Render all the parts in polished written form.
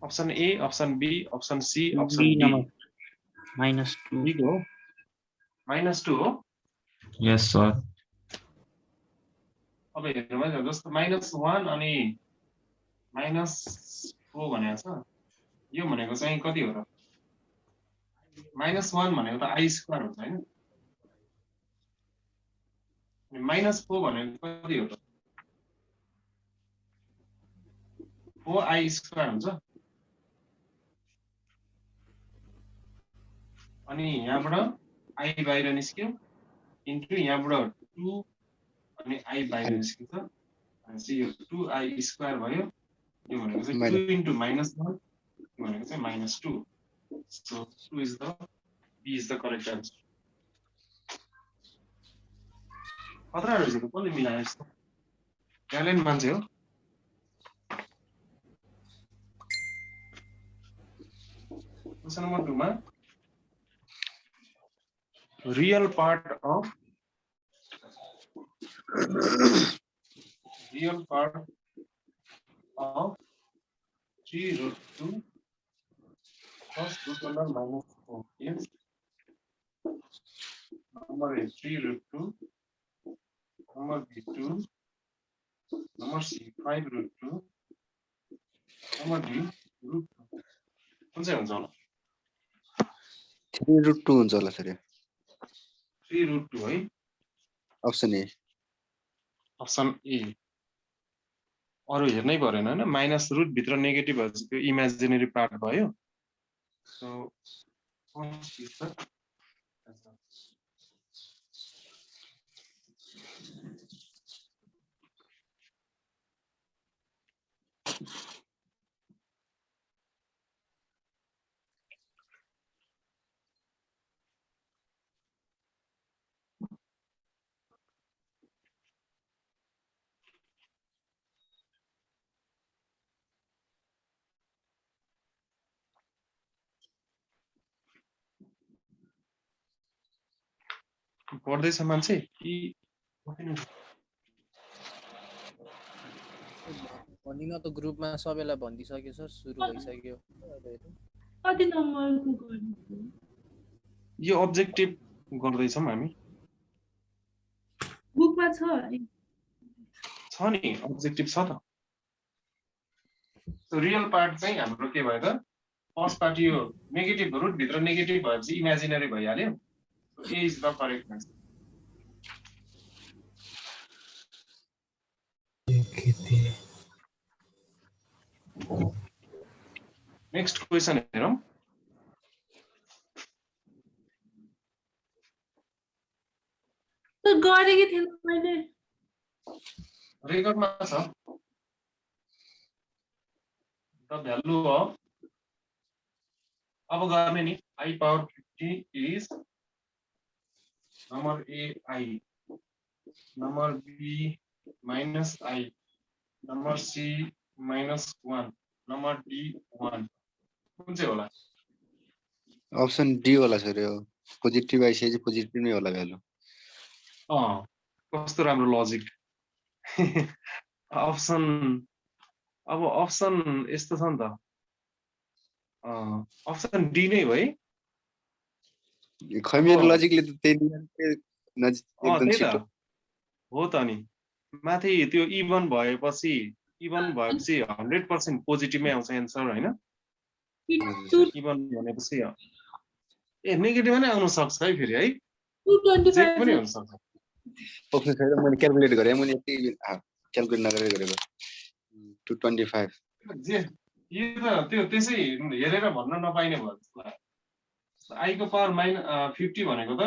Option A, option B, option C, option B D. Number -2 B को -2 हो। Yes sir. अब हेर्नु भयो जस्तो -1 अनि -4 भनेको छ। यो भनेको चाहिँ कति हो र? -1 भनेको त आई स्क्वायर हुन्छ हैन? अनि -4 भनेको कति हो त? 4i स्क्वायर हुन्छ। अनि यहाँबाट आई बाहिर निस्क्यो इन्टु यहाँबाट 2 अनि आई बाहिर निस्किन्छ। अनि यो 2i स्क्वायर भयो। यो भनेको चाहिँ 2 इन्टु -1 यो भनेको चाहिँ -2। So 2 is the B is the correct answer. खतरा रहेछ त, कसले मिलायो यस्तो? ट्यालेन्ट मान्छे हो। क्वेशन नम्बर 2 मा real part of 3√2 plus root under -4 is number A 3√2, number B 2, number C 5√2, number D √2। कुन चाहिँ हुन्छ होला? 3√2 हुन्छ होला सर। 3√2 है। Option A. Option A. अरु हेर्नै परेन हैन? माइनस रुट भित्र नेगेटिभ भएपछि त्यो इमेजिनेरी पार्ट भयो। सो फर्स्ट इज द पढ्दैछ मान्छे कि भनिन त ग्रुपमा सबैलाई भनिदिसक्यो सर, सुरु भइसक्यो। कति नम्बरको गर्नु? यो अब्जेक्टिभ गर्दैछौँ हामी। बुकमा छ है? छ नि, अब्जेक्टिभ छ त। सो रियल पार्ट चाहिँ हाम्रो के भयो त? फर्स्ट पार्ट यो नेगेटिभ रुट भित्र नेगेटिभ भएपछि इमेजिनरी भइहाल्यो। A is the correct answer. Next question हेरौँ। त गरेकै थिएन मैले। रेकर्डमा छ। द भ्यालु अफ अब गर्ने नि I power 50 is number A I, number B minus I, number C minus 1, number D 1। कुन चाहिँ होला? अप्सन डी होला सर। यो पोजिटिभ आइसकेपछि पोजिटिभ नै होला भ्यालु। कस्तो राम्रो लजिक। अप्सन अब अप्सन यस्तो छ नि त। अप्सन डी नै हो है। खै मेरो लजिकले त त्यही एकदम छिटो हो त नि। माथि त्यो इभन भएपछि 100% पोजिटिभमै आउँछ एन्सर हैन? इभन भनेपछि ए नेगेटिभ नै आउन सक्छ है फेरि है। 225 पनि हुन सक्छ। ओके सर, मैले क्याल्कुलेट गरे, मैले यति क्याल्कुलेट नगरेर गरेको। 225 जे यो त त्यो त्यसै हेरेर भन्न नपाइने भयो जस्तो लाग्छ। आई को पावर -50 भनेको त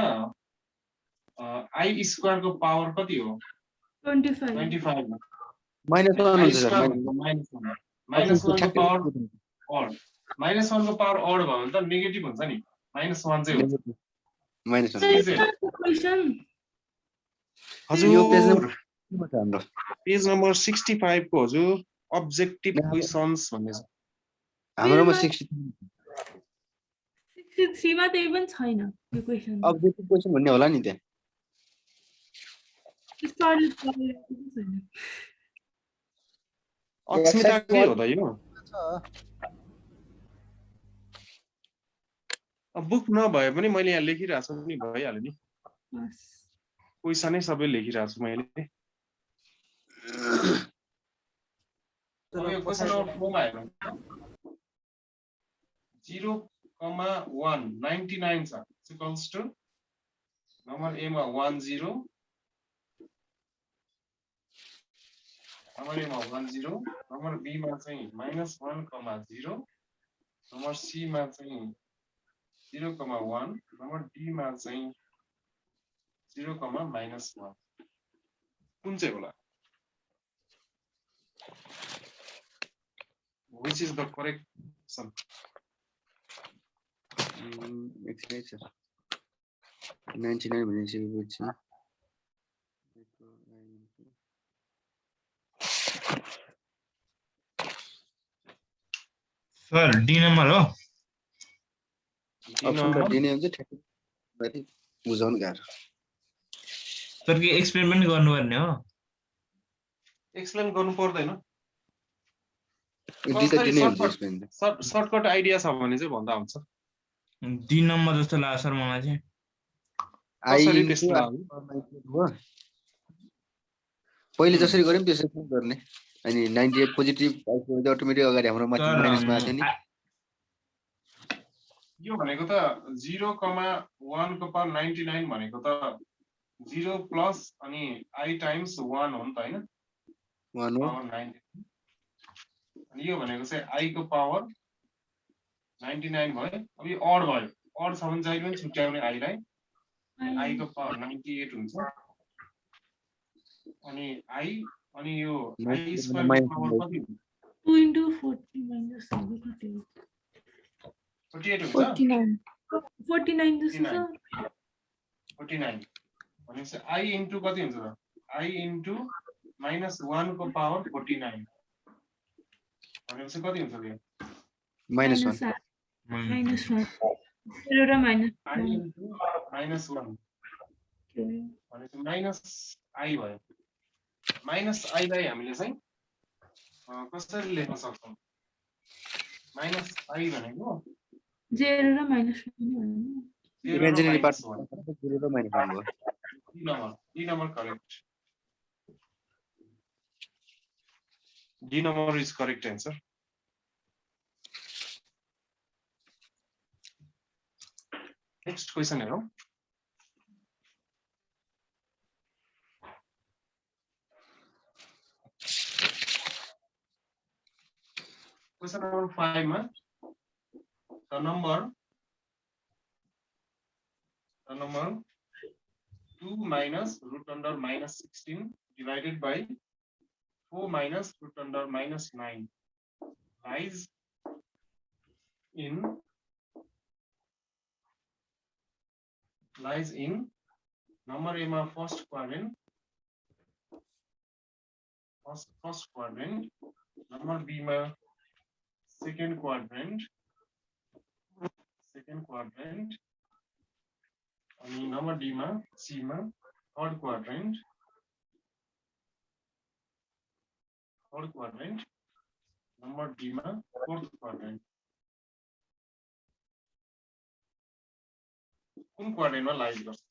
आई स्क्वायर को पावर कति हो? 25 -1 हुन्छ सर। -1 को पावर अड। -1 को पावर अड भयो भने त नेगेटिभ हुन्छ नि। -1 चाहिँ हुन्छ। क्वेशन हजुर पेज नम्बर 65 को हजुर अब्जेक्टिभ क्वेशन्स भन्ने छ। हाम्रोमा 63 मा त इभन छैन यो क्वेशन। अब्जेक्टिभ क्वेशन भन्ने होला नि त्यहाँ। अस्मिता के हो त यो? अब बुक नभए पनि मैले यहाँ लेखिरहेको छु नि भइहाल्यो नि हस् क्वेसनै सबै लेखिरहेको छु मैले अब यो क्वेसन नम्बर 4 मा हेरौँ 0,1 99 छ इक्वल्स टु नम्बर ए मा 10 नम्बर ए मा 10 नम्बर बी मा चाहिँ -1,0 नम्बर सी मा चाहिँ 0,1 नम्बर डी मा चाहिँ 0,-1 कुन चाहिँ होला which is the correct option एकछिन है सर 99 भनेपछि बुझ्छु सर डी नम्बर हो अप्सन त दिने हुन्छ ठ्याक्कै बारे बुझाउनु गाह्रो सर के एक्सप्लेन पनि गर्नुपर्ने हो एक्सप्लेन गर्नु पर्दैन डी त दिने हुन्छ एक्सप्लेन सर्टकट आइडिया छ भने चाहिँ भन्दा हुन्छ डी नम्बर जस्तो लाग्यो सर मलाई चाहिँ कसरी आई त्यस्तो लाग्यो पहिले जसरी गर्यौं त्यसरी पनि गर्ने अनि 98 पोजिटिभ आइसकेपछि अटोमेटिक अगाडि हाम्रो माथि माइनसमा आथ्यो नि यो भनेको त 0,1 को पावर 99 भनेको त 0 प्लस अनि i टाइम्स 1 हो नि त हैन 1 हो पावर 99 अनि यो भनेको चाहिँ i को पावर 99 भयो अब यो अड भयो अड छ भने जहिले पनि छुट्याउने i लाई i को पावर 98 हुन्छ अनि i अनि यो i स्क्वायर को पावर कति हुन्छ 2 into 40 minus 7 कति हो 48 हुन्छ 49 जस्तो छ 49 भनेपछि i इन्टु कति हुन्छ त i इन्टु -1 को पावर 49 भनेपछि कति हुन्छ त्यो -1 minus 1 0 र minus i इन्टु -1 भनेपछि माइनस i भयो माइनस i लाई हामीले चाहिँ कसरी लेख्न सक्छौं माइनस i भनेको 0 र minus 1 हो इमेजिनरी पार्ट 0 र -1 भयो D number correct. D number is correct answer. Next question hello. Question number 5 ma the number 2 minus root under -16 divided by 4 minus root under -9 lies in number A ma first quadrant number B ma second quadrant अनि number D ma C ma third quadrant number D ma fourth quadrant कुन quadrant मा lies गर्छ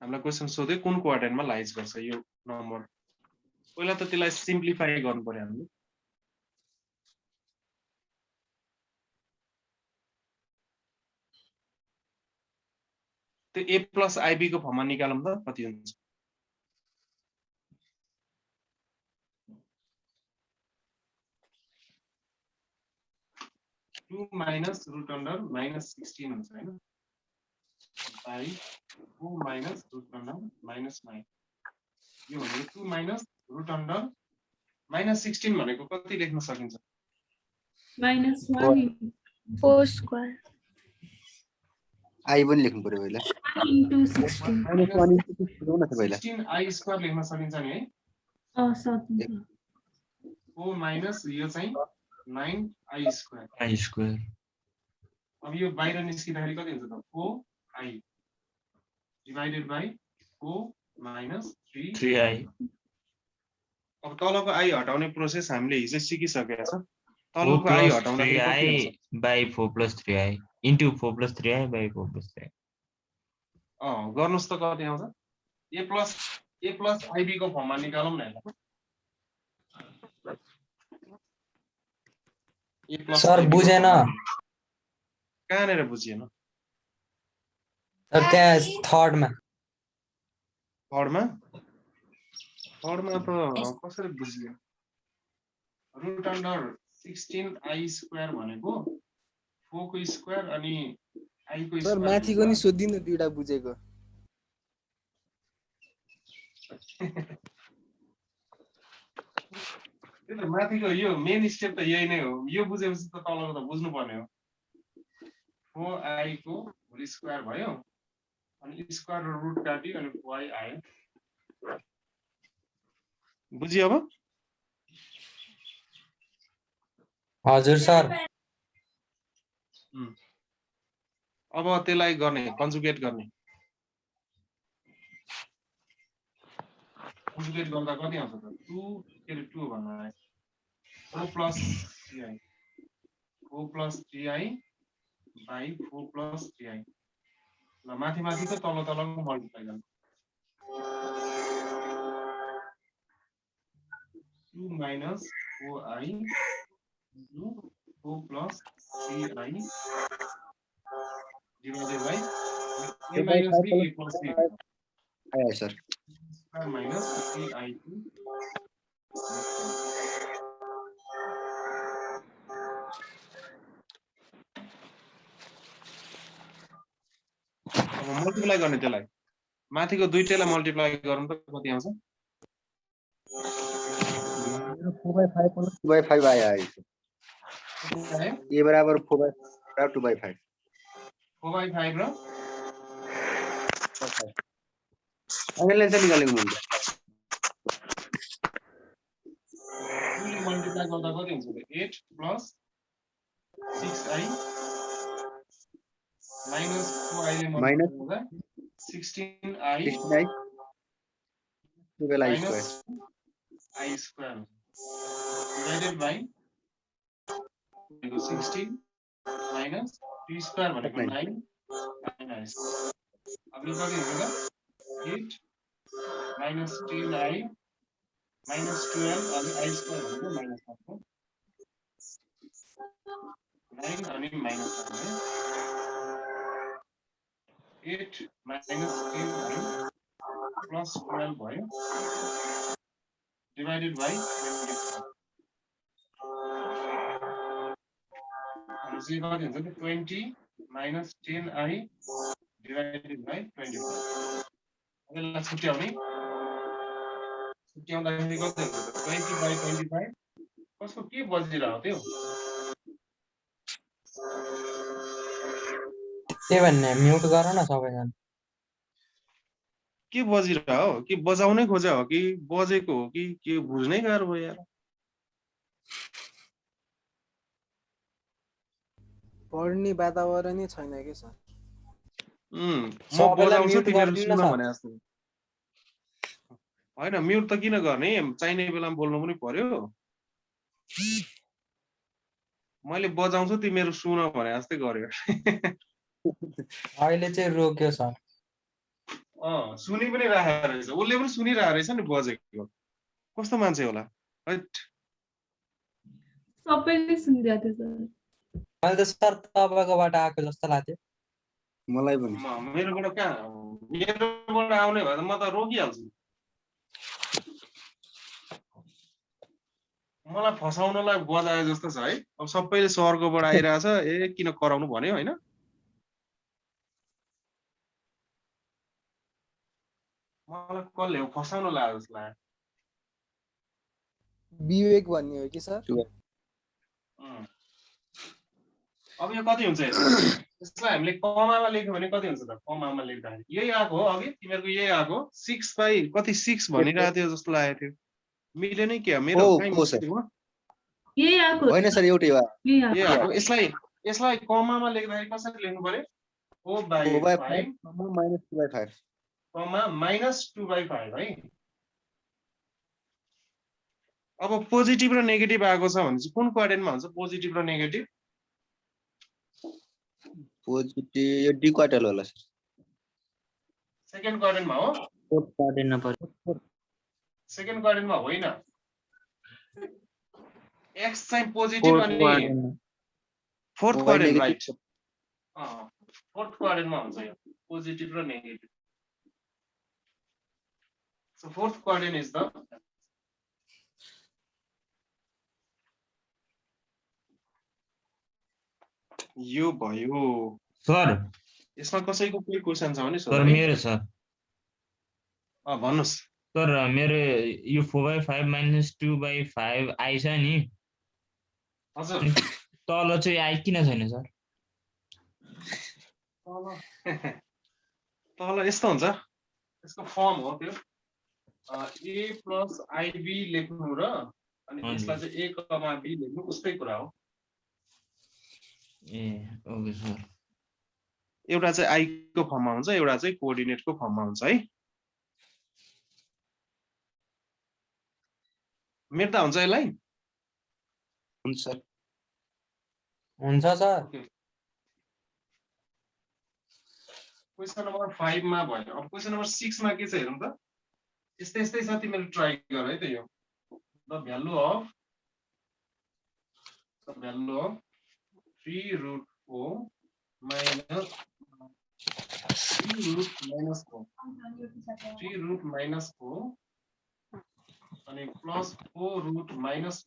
हामीलाई question सोधे कुन quadrant मा lies गर्छ यो नम्बर पहिला त त्यसलाई सिम्प्लिफाई गर्नु पर्यो हामीले त्यो a प्लस ib को फर्ममा निकालौं त कति हुन्छ 2 minus root under -16 हुन्छ हैन by 2 minus root under -9 यो भनेको 2 minus root under -16 भनेको कति लेख्न सकिन्छ -1 4 square आई पनि लेख्नु पर्यो पहिला into 16 -1 into 6 हो न त पहिला 16 i स्क्वायर लेख्न सकिन्छ नि है सकिन्छ 4 minus यो चाहिँ 9 i स्क्वायर अब यो बाहिर निस्किँदाखेरि कति हुन्छ त 4i divided by 4 minus 3i अब तलको आई हटाउने प्रोसेस हामीले हिजो सिकिसकेका छौँ 4 तलको आई plus हटाउँदाखेरि कति 3i हुन्छ by 4 plus 3i into 4 plus 3i by 4 plus 3i. गर्नुस् त कति आउँछ a plus ib को फर्ममा निकालौँ न यसलाई a plus सर IB को बुझेन फर्ममा कहाँनिर बुझिएन सर त्यहाँ थर्डमा थर्डमा त कसरी बुझियो रुट अन्डर 16i स्क्वायर भनेको 4 को स्क्वायर अनि i को सर स्क्वायर माथिको नि सोधिदिनु दुईटा बुझेको त्यो त माथिको यो मेन स्टेप त यही नै हो यो बुझेपछि त तलको त बुझ्नु पर्ने हो 4i को होल स्क्वायर भयो अनि स्क्वायर र रुट काटी अनि y आयो बुझियो हजुर सर अब त्यसलाई गर्ने कन्जुगेट गर्ने कन्जुगेट गर्दा कति आउँछ त 2 के रे 2 भन्नु आयो 4 plus 3i 4 plus 3i by 4 plus 3i ल माथि माथिको तल तलको मल्टिप्लाई गर्नु 2 minus 4i into 4 plus 3i divided by a minus b equals 3 आयो सर square minus 3i2 अब मल्टिप्लाई गर्ने त्यसलाई माथिको दुईटैलाई मल्टिप्लाई गर्नु त कति आउँछ 4/5 plus 2/5 आयो a बराबर 4/5 2/5 4/5 र अङ्गलले चाहिँ निकालेको हुन्छ 2 ले मल्टिप्लाई गर्दा कति हुन्छ त 8 plus 6i minus 4i ले मल्टिप्लाई गर्दा 16i 16i 12i minus square I square divided by 16 minus 3 square भनेको 9 9i square अब यो कति हुन्छ त 8 minus 10i minus 12 अनि I square भनेको minus 1 9 अनि minus 1 है 8 minus 10 भयो plus 12 भयो divided by 24 अनि कति हुन्छ त 20 minus 10i divided by 24 यसलाई छुट्याउँदाखेरि कति हुन्छ त 20 by 25 कसको के बजिरहेको थियो के भन्ने म्युट गर न सबैजना के बजिरह हो कि बजाउनै खोजा हो कि बजेको हो कि के बुझ्नै गाह्रो भयो यार पढ्ने वातावरणै छैन के सर म सबैलाई बजाउँछु म्युट तिमीहरू गरिदिनु सुन न भने जस्तो होइन म्युट त किन गर्ने चाहिने बेलामा बोल्नु पनि पर्यो मैले बजाउँछु तिमीहरू सुन भने जस्तै गर्यो अहिले चाहिँ रोक्यो सर सुनि पनि राखेको रहेछ उसले पनि सुनिरहेको रहेछ नि बजेको कस्तो मान्छे होला हैट सबैले सुनिरहेको थियो सर मैले त सर तपाईँकोबाट आएको जस्तो लाग्थ्यो मलाई पनि मेरोबाट कहाँ मेरोबाट आउने भए त म त रोकिहाल्छु मलाई फसाउनलाई बजाए जस्तो छ है अब सबैले सरकोबाट आइरहेछ ए किन कराउनु भन्यो होइन मलाई कसले हो फसाउन लाग्यो जस्तो लाग्यो विवेक भन्ने हो कि सर अब यो कति हुन्छ यसलाई हामीले कमामा लेख्यो भने कति हुन्छ त कमामा लेख्दाखेरि यही आएको हो अघि तिमीहरूको यही आएको 6 बाई कति 6 भनिरहेको थियो जस्तो लागेको थियो मिलेन के मेरो यही आएको होइन सर एउटै हो यही आएको यसलाई कमामा लेख्दाखेरि कसरी लेख्नु पर्यो 4/5 minus 2/5 कमा minus 2/5 है अब पोजिटिभ र नेगेटिभ आएको छ भने चाहिँ कुन क्वाड्रेन्टमा हुन्छ पोजिटिभ र नेगेटिभ? पोजिटिभ यो डी क्वार्टल होला सर। सेकेन्ड क्वाड्रेन्टमा हो? फोर्थ क्वाड्रेन्टमा पर्छ। सेकेन्ड क्वाड्रेन्टमा होइन। एक्स चाहिँ पोजिटिभ अनि फोर्थ क्वाड्रेन्ट राइट। फोर्थ क्वाड्रेन्टमा हुन्छ यो पोजिटिभ र negative. So fourth quadrant is the यो भयो सर यसमा कसैको कुनै क्वेशन छ भने सर मेरो छ भन्नुस् सर मेरो यो 4/5 - 2/5 आई छ नि हजुर तल चाहिँ आई किन छैन सर तल यस्तो हुन्छ यसको फर्म हो त्यो a + ib लेख्नु र अनि यसलाई चाहिँ a, b लेख्नु उस्तै कुरा हो ए ओके सर एउटा चाहिँ i को फर्ममा हुन्छ एउटा चाहिँ कोअर्डिनेटको फर्ममा हुन्छ है मेट्दा हुन्छ यसलाई हुन्छ सर हुन्छ सर क्वेशन नम्बर 5 मा भयो अब क्वेशन नम्बर 6 मा के छ हेरौँ त यस्तै यस्तै छ तिमीले ट्राई गर है त यो द भ्यालु अफ 3√4 minus 3√-4 अनि प्लस 4√-9 minus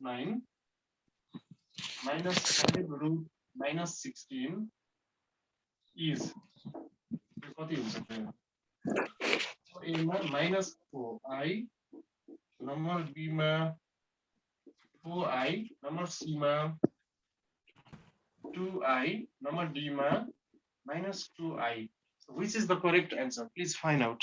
5√-16 is कति हुन्छ ए मा -4i नम्बर बी मा 4i नम्बर सी मा 2i नम्बर डी मा -2i so which is the correct answer please find out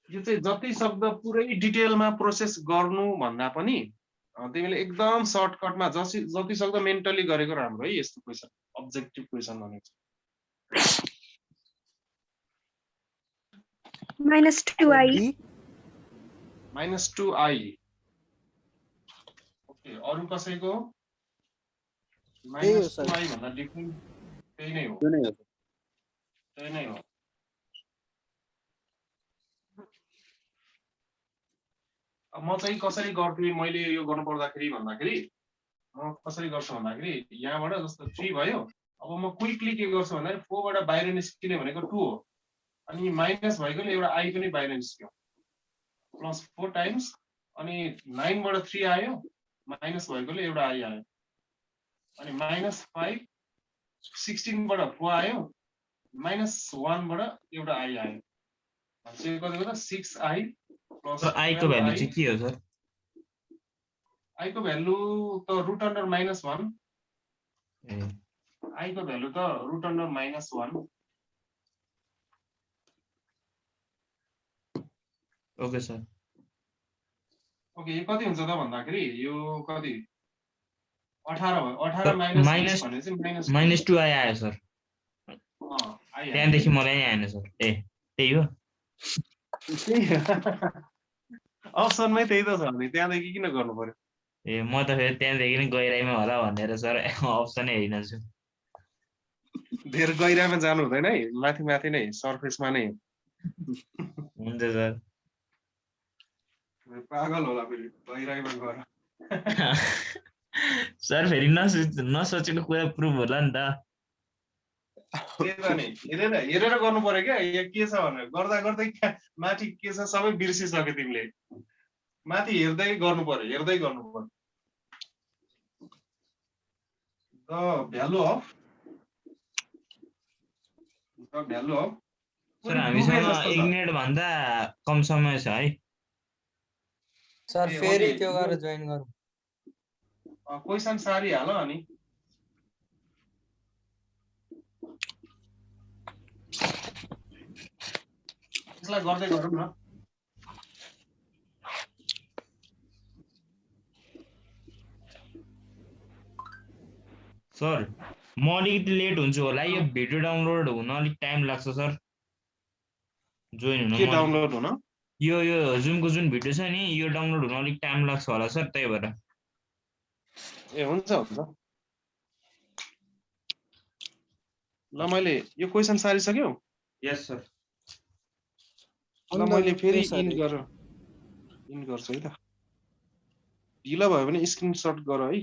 यो चाहिँ जति सक्दो पुरै डिटेलमा प्रोसेस गर्नु भन्दा पनि तिमीले एकदम सर्टकटमा जति सक्दो मेन्टली गरेको राम्रो है यस्तो क्वेशन अब्जेक्टिभ क्वेशन भनेको -2i -2i ओके अरु कसैको -2i भन्दा डिफरेन्ट त्यही नै हो त्यही नै हो अब म चाहिँ कसरी गर्थे मैले यो गर्नु पर्दाखेरि भन्दाखेरि म कसरी गर्छु भन्दाखेरि यहाँबाट जस्तो 3 भयो अब म क्विकली के गर्छु भन्दाखेरि 4 बाट बाहिर निस्किने भनेको 2 हो अनि माइनस भएकोले एउटा i पनि बाहिर निस्क्यो प्लस 4 टाइम्स अनि 9 बाट 3 आयो माइनस भएकोले एउटा i आयो अनि -5 16 बाट 4 आयो -1 बाट एउटा i आयो चाहिँ कति हो त 6i प्लस आई को भ्यालु चाहिँ के हो सर आई को भ्यालु त √(-1) आई को भ्यालु त √(-1) ओके सर ओके यो कति हुन्छ त भन्दाखेरि यो कति 18 भयो 18 माइनस भने चाहिँ -2i आयो सर त्यहाँदेखि मलाई आएन सर ए त्यही हो अप्सनमै त्यही त छ नि त्यहाँदेखि किन गर्नु पर्यो ए म त फेरि त्यहाँदेखि नै गहिराइमा होला भनेर सर अप्सनै हेरिनछु धेरै गहिराइमा जानु हुँदैन है माथि माथि नै सरफेसमा नै हुन्छ सर पागल होला फेरि गहिराइमा गएर सर फेरि नसोचेको कुरा प्रुभ होला नि त हेरेर गर्नु पर्यो क्या यो के छ भनेर गर्दा गर्दै माथि के छ सबै बिर्सिसक्यो तिमीले माथि हेर्दै गर्नु पर्यो द भ्यालु अफ सर हामीसँग 1 मिनेट भन्दा कम समय छ है सर फेरि त्यो गरेर जोइन गरौँ क्वेशन सारी हाल अनि यसलाई गर्दै गरौँ न सर म अलिकति लेट हुन्छु होला यो भिडियो डाउनलोड हुन अलिक टाइम लाग्छ सर जोइन हुन के डाउनलोड हुन यो जुमको जुन भिडियो छ नि यो डाउनलोड हुन अलिक टाइम लाग्छ होला सर त्यही भएर ए हुन्छ हुन्छ ल मैले यो क्वेशन सारिसक्यो यस सर ल मैले फेरि इन गर्छु है त ढिलो भयो भने स्क्रिनशट गर है